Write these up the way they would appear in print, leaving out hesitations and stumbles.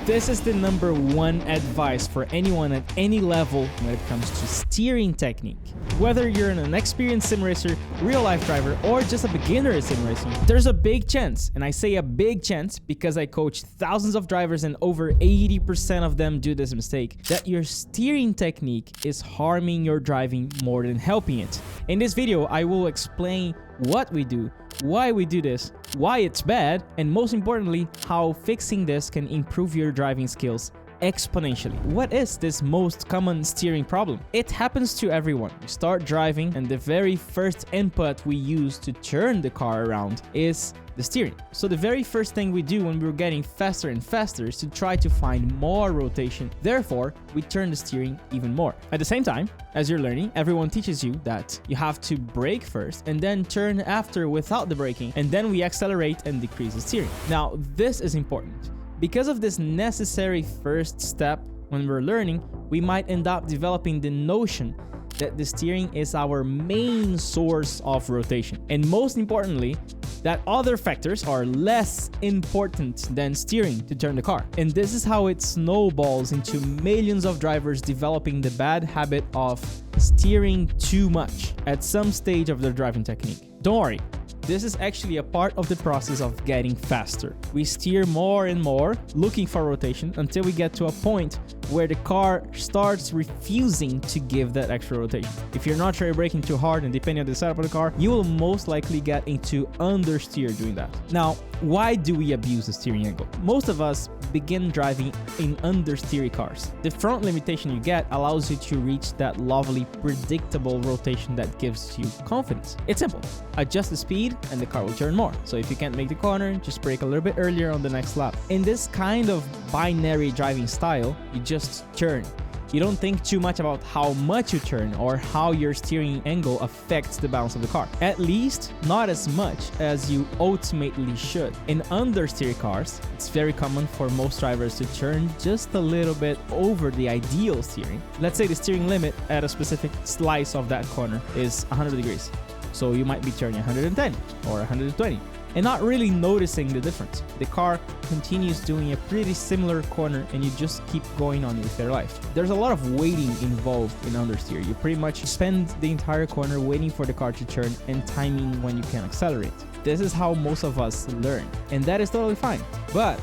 This is the number one advice for anyone at any level when it comes to steering technique. Whether you're an experienced sim racer, real life driver, or just a beginner at sim racing, there's a big chance, and I say a big chance because I coach thousands of drivers and over 80% of them do this mistake, that your steering technique is harming your driving more than helping it. In this video, I will explain what we do, why we do this, why it's bad, and most importantly, how fixing this can improve your driving skills exponentially. What is this most common steering problem? It happens to everyone. We start driving and the very first input we use to turn the car around is the steering. So the very first thing we do when we're getting faster and faster is to try to find more rotation. Therefore, we turn the steering even more. At the same time, as you're learning, everyone teaches you that you have to brake first and then turn after without the braking, and then we accelerate and decrease the steering. Now, this is important. Because of this necessary first step when we're learning, we might end up developing the notion that the steering is our main source of rotation. And most importantly, that other factors are less important than steering to turn the car. And this is how it snowballs into millions of drivers developing the bad habit of steering too much at some stage of their driving technique. Don't worry. This is actually a part of the process of getting faster. We steer more and more, looking for rotation, until we get to a point where the car starts refusing to give that extra rotation. If you're not sure you're braking too hard, and depending on the setup of the car, you will most likely get into understeer doing that. Now, why do we abuse the steering angle? Most of us begin driving in understeer cars. The front limitation you get allows you to reach that lovely, predictable rotation that gives you confidence. It's simple. Adjust the speed and the car will turn more. So if you can't make the corner, just brake a little bit earlier on the next lap. In this kind of binary driving style, you just turn. You don't think too much about how much you turn or how your steering angle affects the balance of the car. At least, not as much as you ultimately should. In understeer cars, it's very common for most drivers to turn just a little bit over the ideal steering. Let's say the steering limit at a specific slice of that corner is 100 degrees. So you might be turning 110 or 120 and not really noticing the difference. The car continues doing a pretty similar corner and you just keep going on with your life. There's a lot of waiting involved in understeer. You pretty much spend the entire corner waiting for the car to turn and timing when you can accelerate. This is how most of us learn, and that is totally fine. But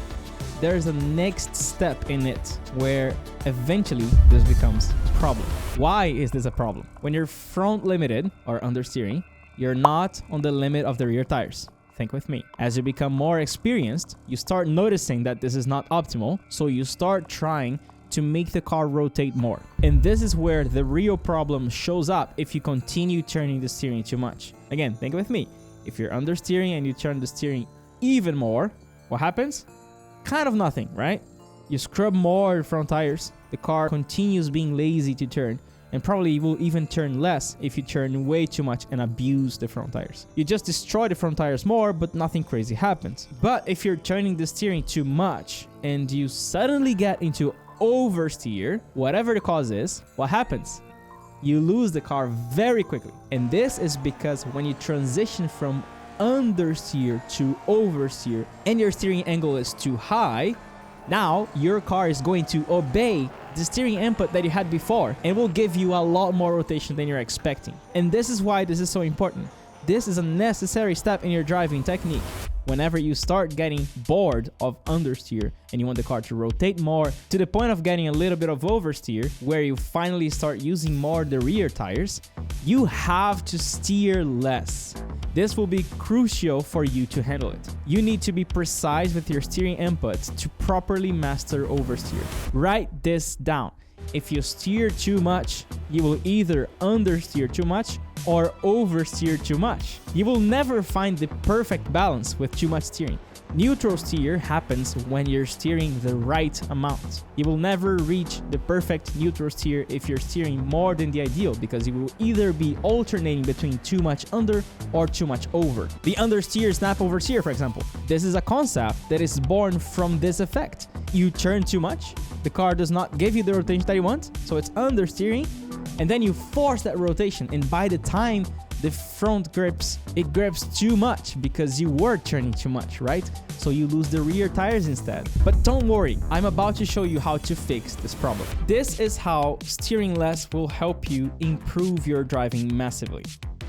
there's a next step in it where eventually this becomes a problem. Why is this a problem? When you're front limited or understeering, you're not on the limit of the rear tires. Think with me. As you become more experienced, you start noticing that this is not optimal, so you start trying to make the car rotate more. And this is where the real problem shows up if you continue turning the steering too much. Again, think with me. If you're understeering and you turn the steering even more, what happens? Kind of nothing, right? You scrub more front tires, the car continues being lazy to turn, and probably will even turn less if you turn way too much and abuse the front tires. You just destroy the front tires more, but nothing crazy happens. But if you're turning the steering too much and you suddenly get into oversteer, whatever the cause is, what happens? You lose the car very quickly. And this is because when you transition from understeer to oversteer and your steering angle is too high, now your car is going to obey the steering input that you had before and will give you a lot more rotation than you're expecting. And this is why this is so important. This is a necessary step in your driving technique. Whenever you start getting bored of understeer and you want the car to rotate more to the point of getting a little bit of oversteer, where you finally start using more the rear tires, you have to steer less. This will be crucial for you to handle it. You need to be precise with your steering inputs to properly master oversteer. Write this down. If you steer too much, you will either understeer too much or oversteer too much. You will never find the perfect balance with too much steering. Neutral steer happens when you're steering the right amount. You will never reach the perfect neutral steer if you're steering more than the ideal, because you will either be alternating between too much under or too much over. The understeer snap oversteer, for example. This is a concept that is born from this effect. You turn too much, the car does not give you the rotation that you want, so it's understeering, and then you force that rotation, and by the time the front grips, it grips too much because you were turning too much, right? So you lose the rear tires instead. But don't worry, I'm about to show you how to fix this problem. This is how steering less will help you improve your driving massively.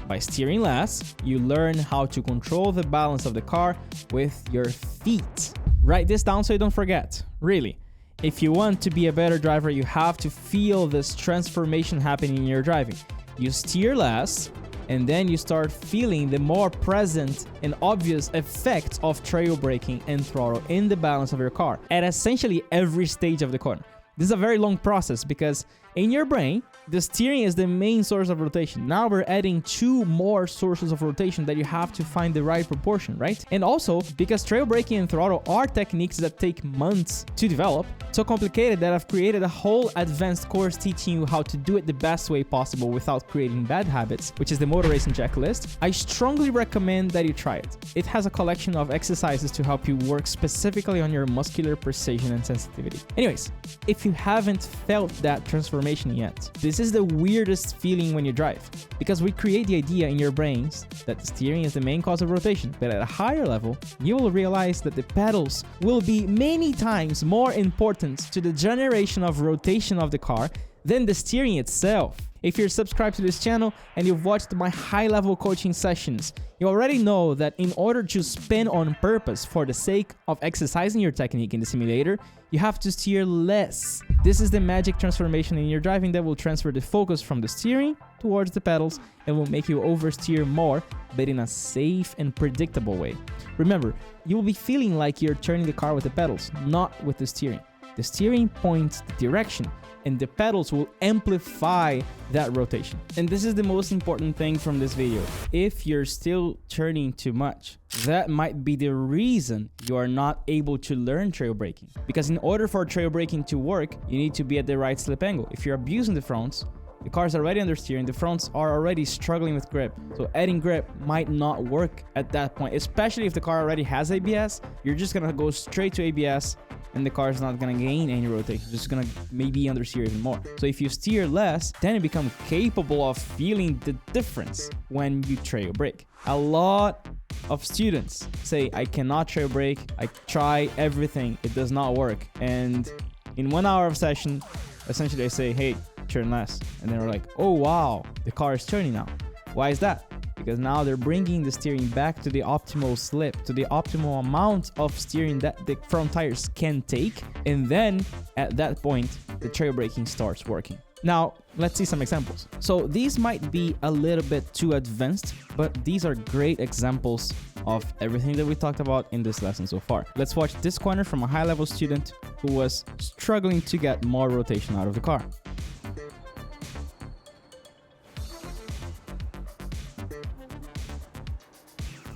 By steering less, you learn how to control the balance of the car with your feet. Write this down so you don't forget. Really, if you want to be a better driver, you have to feel this transformation happening in your driving. You steer less, and then you start feeling the more present and obvious effects of trail braking and throttle in the balance of your car at essentially every stage of the corner. This is a very long process because in your brain, the steering is the main source of rotation. Now we're adding 2 more sources of rotation that you have to find the right proportion, right? And also, because trail braking and throttle are techniques that take months to develop, so complicated that I've created a whole advanced course teaching you how to do it the best way possible without creating bad habits, which is the motor racing checklist. I strongly recommend that you try it. It has a collection of exercises to help you work specifically on your muscular precision and sensitivity. Anyways, if you haven't felt that transformation yet, this is the weirdest feeling when you drive, because we create the idea in your brains that the steering is the main cause of rotation, but at a higher level, you will realize that the pedals will be many times more important to the generation of rotation of the car than the steering itself. If you're subscribed to this channel and you've watched my high-level coaching sessions, you already know that in order to spin on purpose for the sake of exercising your technique in the simulator, you have to steer less. This is the magic transformation in your driving that will transfer the focus from the steering towards the pedals and will make you oversteer more, but in a safe and predictable way. Remember, you will be feeling like you're turning the car with the pedals, not with the steering. The steering points the direction, and the pedals will amplify that rotation. And this is the most important thing from this video. If you're still turning too much, that might be the reason you are not able to learn trail braking. Because in order for trail braking to work, you need to be at the right slip angle. If you're abusing the fronts, the car's already understeering, the fronts are already struggling with grip. So adding grip might not work at that point, especially if the car already has ABS. You're just gonna go straight to ABS and the car is not gonna gain any rotation, it's just gonna maybe understeer even more. So if you steer less, then you become capable of feeling the difference when you trail brake. A lot of students say, I cannot trail brake, I try everything, it does not work. And in 1 hour of session, essentially I say, hey, turn less. And they're like, oh wow, the car is turning now. Why is that? Because now they're bringing the steering back to the optimal slip, to the optimal amount of steering that the front tires can take. And then at that point, the trail braking starts working. Now, let's see some examples. So these might be a little bit too advanced, but these are great examples of everything that we talked about in this lesson so far. Let's watch this corner from a high-level student who was struggling to get more rotation out of the car.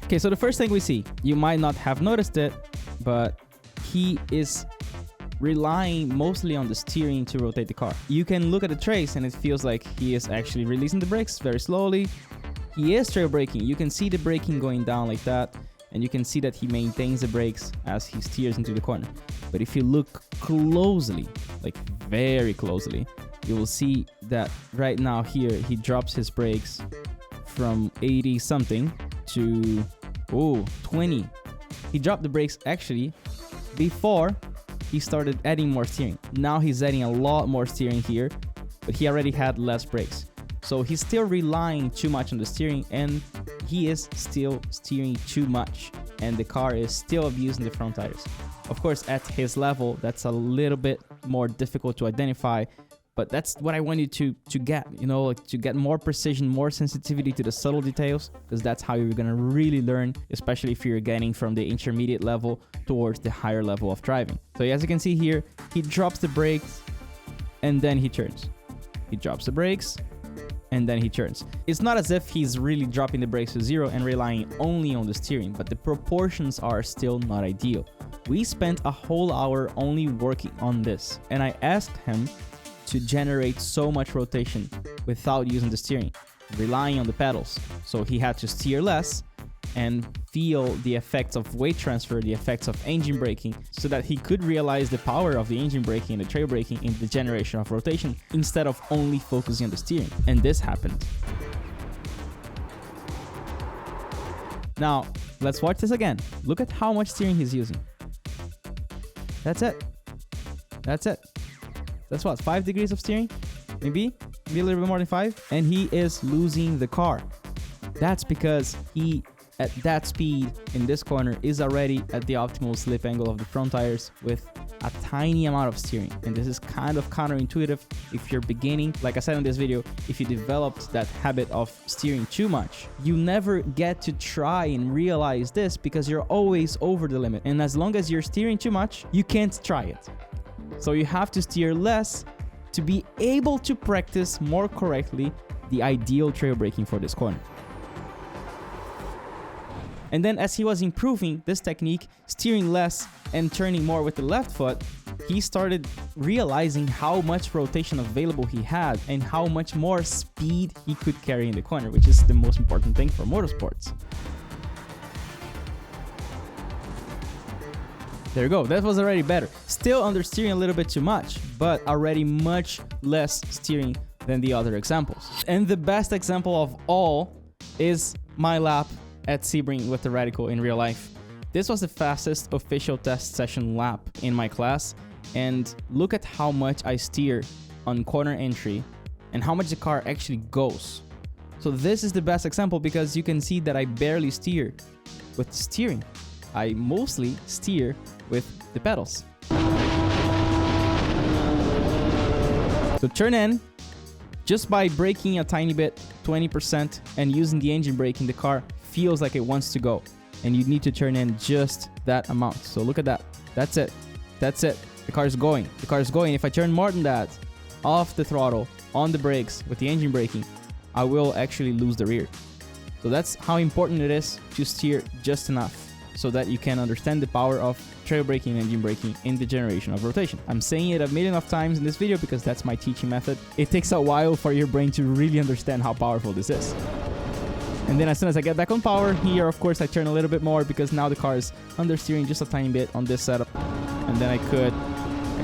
Okay, so the first thing we see, you might not have noticed it, but he is relying mostly on the steering to rotate the car. You can look at the trace and it feels like he is actually releasing the brakes very slowly. He is trail braking. You can see the braking going down like that, and you can see that he maintains the brakes as he steers into the corner. But if you look closely, like very closely, you will see that right now here, he drops his brakes from 80 something to 20. He dropped the brakes actually before he started adding more steering. Now he's adding a lot more steering here, but he already had less brakes. So he's still relying too much on the steering, and he is still steering too much, and the car is still abusing the front tires. Of course, at his level, that's a little bit more difficult to identify, but that's what I want you to get, you know, like to get more precision, more sensitivity to the subtle details, because that's how you're gonna really learn, especially if you're getting from the intermediate level towards the higher level of driving. So as you can see here, he drops the brakes and then he turns. He drops the brakes and then he turns. It's not as if he's really dropping the brakes to zero and relying only on the steering, but the proportions are still not ideal. We spent a whole hour only working on this, and I asked him to generate so much rotation without using the steering, relying on the pedals. So he had to steer less and feel the effects of weight transfer, the effects of engine braking, so that he could realize the power of the engine braking and the trail braking in the generation of rotation instead of only focusing on the steering. And this happened. Now, let's watch this again. Look at how much steering he's using. That's it. That's it. That's what, 5 degrees of steering? Maybe a little bit more than 5. And he is losing the car. That's because he, at that speed in this corner, is already at the optimal slip angle of the front tires with a tiny amount of steering. And this is kind of counterintuitive if you're beginning. Like I said in this video, if you developed that habit of steering too much, you never get to try and realize this because you're always over the limit. And as long as you're steering too much, you can't try it. So you have to steer less to be able to practice more correctly the ideal trail braking for this corner. And then as he was improving this technique, steering less and turning more with the left foot, he started realizing how much rotation available he had and how much more speed he could carry in the corner, which is the most important thing for motorsports. There you go, that was already better. Still understeering a little bit too much, but already much less steering than the other examples. And the best example of all is my lap at Sebring with the Radical in real life. This was the fastest official test session lap in my class, and look at how much I steer on corner entry and how much the car actually goes. So this is the best example because you can see that I barely steer with steering. I mostly steer with the pedals. So turn in, just by braking a tiny bit, 20%, and using the engine braking, the car feels like it wants to go. And you need to turn in just that amount. So look at that. That's it. That's it. The car is going. The car is going. If I turn more than that, off the throttle, on the brakes, with the engine braking, I will actually lose the rear. So that's how important it is to steer just enough so that you can understand the power of trail braking and engine braking in the generation of rotation. I'm saying it a million of times in this video because that's my teaching method. It takes a while for your brain to really understand how powerful this is. And then as soon as I get back on power, here of course I turn a little bit more because now the car is understeering just a tiny bit on this setup. And then I could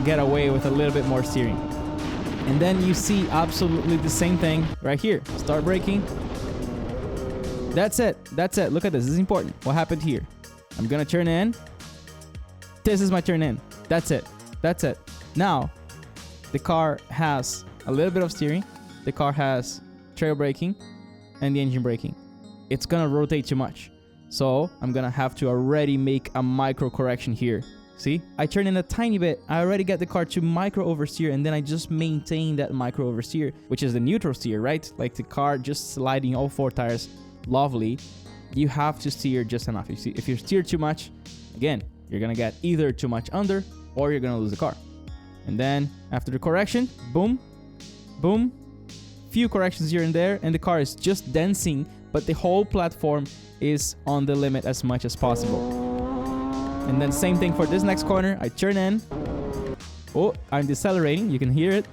get away with a little bit more steering. And then you see absolutely the same thing right here. Start braking. That's it. That's it. Look at this. This is important. What happened here? I'm gonna turn in. This is my turn in. That's it. That's it. Now, the car has a little bit of steering. The car has trail braking and the engine braking. It's gonna rotate too much. So I'm gonna have to already make a micro correction here. See, I turn in a tiny bit. I already get the car to micro oversteer, and then I just maintain that micro oversteer, which is the neutral steer, right? Like the car just sliding all 4 tires. Lovely. You have to steer just enough. You see, if you steer too much, again, you're gonna get either too much under or you're gonna lose the car. And then after the correction, boom, boom, few corrections here and there, and the car is just dancing, but the whole platform is on the limit as much as possible. And then same thing for this next corner. I turn in. Oh, I'm decelerating. You can hear it.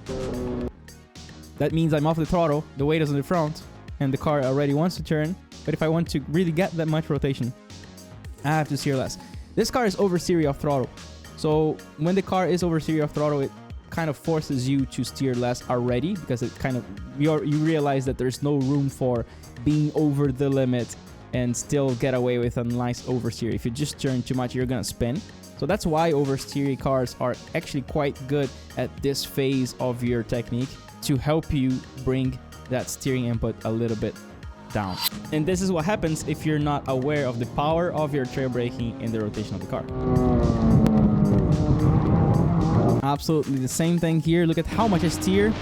That means I'm off the throttle. The weight is on the front and the car already wants to turn. But if I want to really get that much rotation, I have to steer less. This car is oversteering off throttle. So when the car is oversteering off throttle, it kind of forces you to steer less already because it kind of, you realize that there's no room for being over the limit and still get away with a nice oversteer. If you just turn too much, you're gonna spin. So that's why oversteering cars are actually quite good at this phase of your technique to help you bring that steering input a little bit down. And this is what happens if you're not aware of the power of your trail braking in the rotation of the car. Absolutely the same thing here. Look at how much I steer.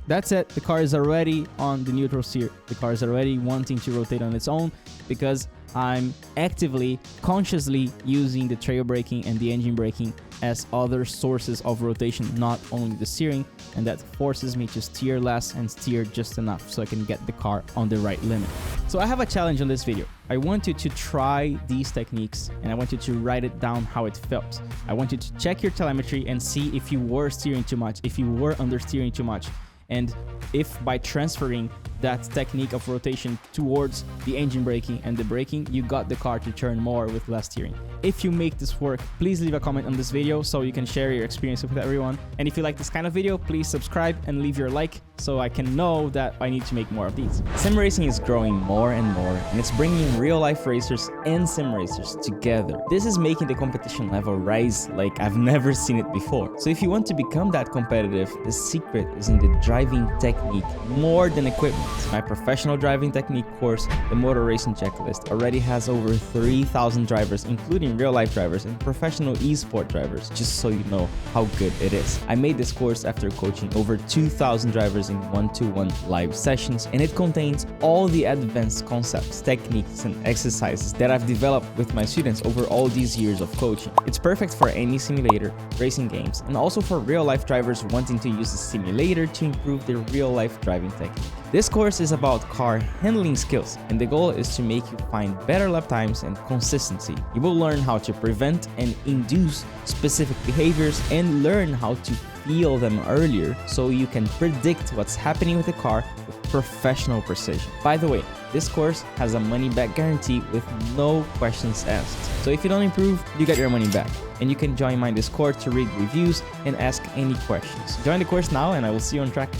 That's it. The car is already on the neutral steer. The car is already wanting to rotate on its own because I'm actively, consciously using the trail braking and the engine braking as other sources of rotation, not only the steering, and that forces me to steer less and steer just enough so I can get the car on the right limit. So I have a challenge on this video. I want you to try these techniques and I want you to write it down how it felt. I want you to check your telemetry and see if you were steering too much, if you were understeering too much, and if by transferring that technique of rotation towards the engine braking and the braking, you got the car to turn more with less steering. if you make this work, please leave a comment on this video so you can share your experience with everyone. And if you like this kind of video, please subscribe and leave your like so I can know that I need to make more of these. Sim racing is growing more and more, and it's bringing real-life racers and sim racers together. This is making the competition level rise like I've never seen it before. So if you want to become that competitive, the secret is in the driving technique more than equipment. My professional driving technique course, the Motor Racing Checklist, already has over 3,000 drivers, including real-life drivers and professional esport drivers, just so you know how good it is. I made this course after coaching over 2,000 drivers in one-to-one live sessions, and it contains all the advanced concepts, techniques, and exercises that I've developed with my students over all these years of coaching. It's perfect for any simulator, racing games, and also for real-life drivers wanting to use a simulator to improve their real-life driving technique. This course is about car handling skills, and the goal is to make you find better lap times and consistency. You will learn how to prevent and induce specific behaviors and learn how to feel them earlier so you can predict what's happening with the car with professional precision. By the way, this course has a money-back guarantee with no questions asked. So if you don't improve, you get your money back. And you can join my Discord to read reviews and ask any questions. Join the course now, and I will see you on track.